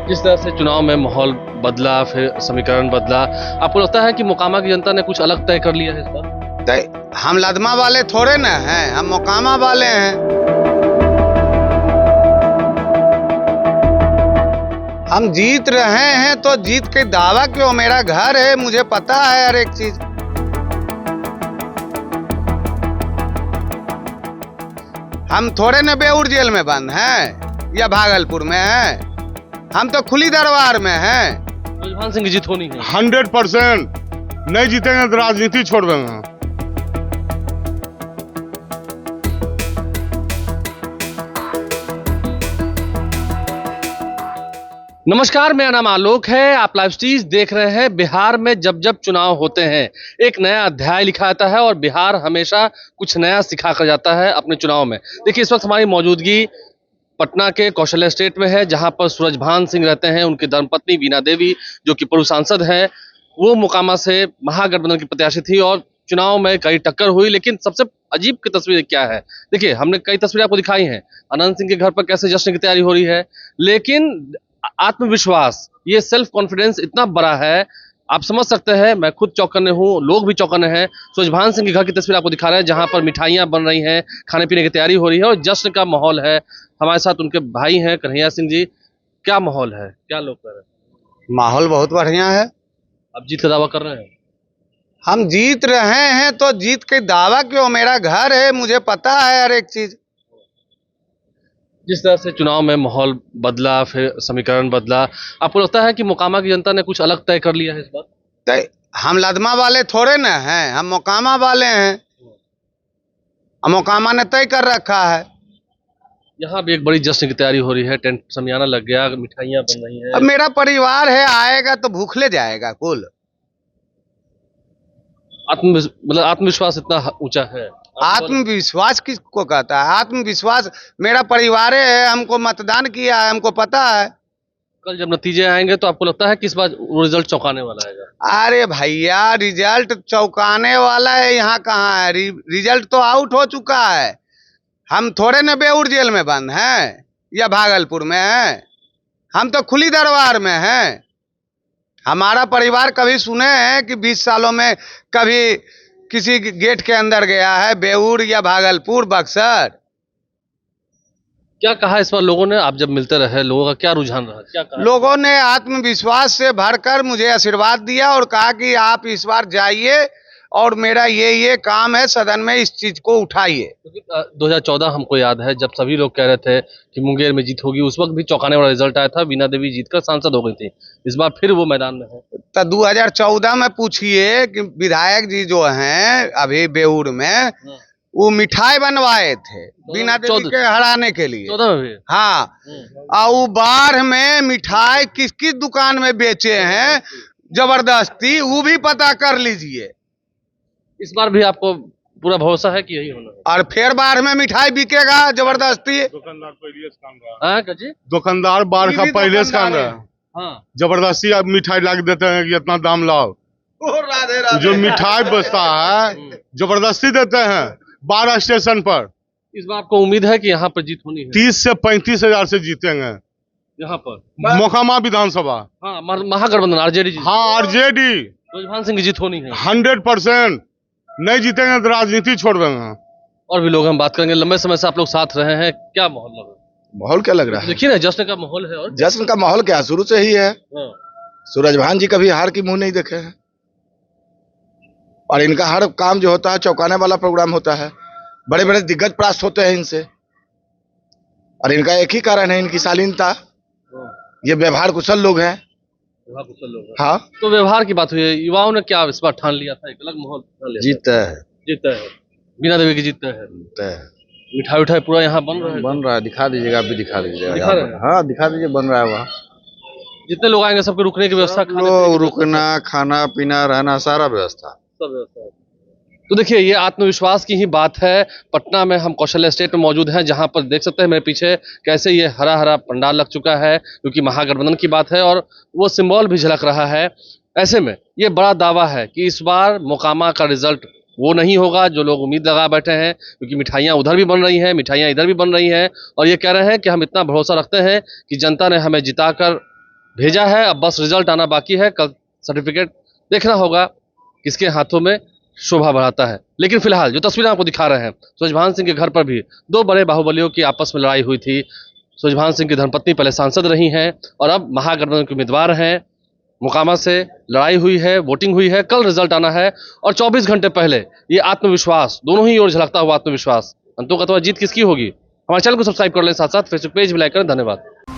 जिस तरह से चुनाव में माहौल बदला, फिर समीकरण बदला, आपको लगता है कि मोकामा की जनता ने कुछ अलग तय कर लिया है इस बार? हम लदमा वाले थोड़े ना हैं, हम मोकामा वाले हैं। हम जीत रहे हैं तो जीत के दावा क्यों? मेरा घर है, मुझे पता है हर एक चीज। हम थोड़े न बेऊर जेल में बंद हैं या भागलपुर में हैं, हम तो खुली दरबार में हैं। ब्रजभान सिंह की जीत होनी है 100%। नहीं जीतेंगे तो राजनीति छोड़ देंगे। नमस्कार, मेरा नाम आलोक है। आप लाइव स्ट्रीज देख रहे हैं। बिहार में जब जब चुनाव होते हैं एक नया अध्याय लिखा जाता है और बिहार हमेशा कुछ नया सिखा कर जाता है अपने चुनाव में। देखिए, इस वक्त हमारी मौजूदगी पटना के कौशल एस्टेट में है, जहां पर सूरजभान सिंह रहते हैं। उनकी धर्मपत्नी वीणा देवी, जो कि पूर्व सांसद हैं, वो मोकामा से महागठबंधन की प्रत्याशी थी और चुनाव में कई टक्कर हुई। लेकिन सबसे अजीब की तस्वीर क्या है, देखिए, हमने कई तस्वीरें आपको दिखाई हैं। अनंत सिंह के घर पर कैसे जश्न की तैयारी हो रही है, लेकिन आत्मविश्वास, ये सेल्फ कॉन्फिडेंस इतना बड़ा है, आप समझ सकते हैं। मैं खुद चौकन्ने हूँ, लोग भी चौकन्ने हैं। सूरजभान सिंह के घर की तस्वीर आपको दिखा रहे हैं, जहां पर मिठाइयां बन रही हैं, खाने पीने की तैयारी हो रही है और जश्न का माहौल है। हमारे साथ उनके भाई हैं कन्हैया सिंह जी। क्या माहौल है, क्या लोग कर रहे हैं? माहौल बहुत बढ़िया है। आप जीत का दावा कर रहे हैं? हम जीत रहे हैं तो जीत के दावा क्यों? मेरा घर है, मुझे पता है हर एक चीज। जिस तरह से चुनाव में माहौल बदला, फिर समीकरण बदला, आपको लगता है कि मोकामा की जनता ने कुछ अलग तय कर लिया है इस बार? हम लदमा वाले थोड़े ना हैं, हम मोकामा वाले हैं। हम मोकामा ने तय कर रखा है। यहाँ भी एक बड़ी जश्न की तैयारी हो रही है, टेंट समियाना लग गया, मिठाइयाँ बन रही हैं। अब मेरा परिवार है, आएगा तो भूखले जाएगा कुल। आत्मविश्वास इतना ऊंचा है। आत्मविश्वास किसको कहता है? आत्मविश्वास मेरा परिवार है, हमको मतदान किया है, हमको पता है। कल जब नतीजे आएंगे तो आपको लगता है कि इस बार वो रिजल्ट चौंकाने वाला है? अरे भैया, रिजल्ट चौंकाने वाला है यहाँ कहाँ है? रिजल्ट तो आउट हो चुका है। हम थोड़े न बेऊर जेल में बंद हैं या भागलपुर में हैं, हम तो खुली दरबार में हैं। हमारा परिवार कभी सुने हैं कि 20 सालों में कभी किसी गेट के अंदर गया है, बेऊर या भागलपुर, बक्सर? क्या कहा इस बार लोगों ने? आप जब मिलते रहे, लोगों का क्या रुझान रहा, क्या कहा? लोगों ने आत्मविश्वास से भरकर मुझे आशीर्वाद दिया और कहा कि आप इस बार जाइए और मेरा ये काम है, सदन में इस चीज को उठाइए। 2014 हमको याद है, जब सभी लोग कह रहे थे कि मुंगेर में जीत होगी, उस वक्त भी चौंकाने वाला रिजल्ट आया था, वीणा देवी जीतकर सांसद हो गई थी। इस बार फिर वो मैदान में है। तो 2014 में पूछिए कि विधायक जी जो हैं अभी बेऊर में, वो मिठाई बनवाए थे वीणा देवी के हराने के लिए। 14 में भी? हाँ। और वो बाढ़ में मिठाई किस किस दुकान में बेचे हैं जबरदस्ती, वो भी पता कर लीजिए। इस बार भी आपको पूरा भरोसा है कि यही होना है? और फिर बाढ़ में मिठाई बिकेगा जबरदस्ती। दुकानदार पहले से काम रहा। हाँ जी? दुकानदार बाढ़ का पहले से काम रहा। हाँ। जबरदस्ती अब मिठाई ला देते हैं कि इतना दाम लाओ। राधे राधे। जो मिठाई बचता है जबरदस्ती देते हैं 12 स्टेशन पर। इस बार आपको उम्मीद है कि यहाँ पर जीत होनी है? 30 से 35 हजार से जीतेंगे यहाँ पर मोकामा विधानसभा। हाँ, महागठबंधन आरजेडी। हाँ, आरजेडी। सूरजभान सिंह की जीत होनी है 100%। नहीं जीतेंगे तो राजनीति छोड़ देंगे। और भी लोग हम बात करेंगे। लंबे समय से आप लोग साथ रहे हैं, क्या माहौल लग रहा है? माहौल क्या लग रहा है? देखिए ना, जश्न का माहौल है। और जश्न का माहौल क्या, शुरू से ही है। हाँ। सूरजभान जी कभी हार की मुंह नहीं देखे हैं और इनका हर काम जो होता है चौंकाने वाला प्रोग्राम होता है। बड़े बड़े दिग्गज प्राप्त होते हैं इनसे और इनका एक ही कारण है, इनकी शालीनता। ये व्यवहार कुशल लोग हैं। हाँ, तो व्यवहार की बात हुई है, युवाओं ने क्या इस बार ठान लिया था? एक अलग माहौल ठान लिया। जीतता है। जीतता है, वीणा देवी की जीतता है। मिठाई उठाई पूरा यहाँ बन रहा है। दिखा दीजिएगा, आप भी दिखा दीजिएगा। दिखा रहे हैं? हाँ, दिखा दीजिए, बन रहा है वहाँ। जितने लोग आएंगे सबके रुकने की व्यवस्था, रुकना, खाना पीना, रहना, सारा व्यवस्था, सब व्यवस्था। तो देखिए, ये आत्मविश्वास की ही बात है। पटना में हम कौशल एस्टेट में मौजूद हैं, जहां पर देख सकते हैं मेरे पीछे कैसे ये हरा हरा पंडाल लग चुका है, क्योंकि महागठबंधन की बात है और वो सिंबल भी झलक रहा है। ऐसे में ये बड़ा दावा है कि इस बार मोकामा का रिजल्ट वो नहीं होगा जो लोग उम्मीद लगा बैठे हैं, क्योंकि मिठाइयाँ उधर भी बन रही हैं, मिठाइयाँ इधर भी बन रही हैं और ये कह रहे हैं कि हम इतना भरोसा रखते हैं कि जनता ने हमें जिताकर भेजा है, अब बस रिजल्ट आना बाकी है। कल सर्टिफिकेट देखना होगा किसके हाथों में शोभा बढ़ाता है। लेकिन फिलहाल जो तस्वीरें आपको दिखा रहे हैं, सूरजभान सिंह के घर पर भी दो बड़े बाहुबलियों की आपस में लड़ाई हुई थी। सूरजभान सिंह की धर्मपत्नी पहले सांसद रही हैं और अब महागठबंधन के उम्मीदवार हैं। मोकामा से लड़ाई हुई है, वोटिंग हुई है, कल रिजल्ट आना है और 24 घंटे पहले ये आत्मविश्वास, दोनों ही ओर झलकता हुआ आत्मविश्वास, अंतों का जीत किसकी होगी। हमारे चैनल को सब्सक्राइब कर लें, साथ साथ फेसबुक पेज भी लाइक करें। धन्यवाद।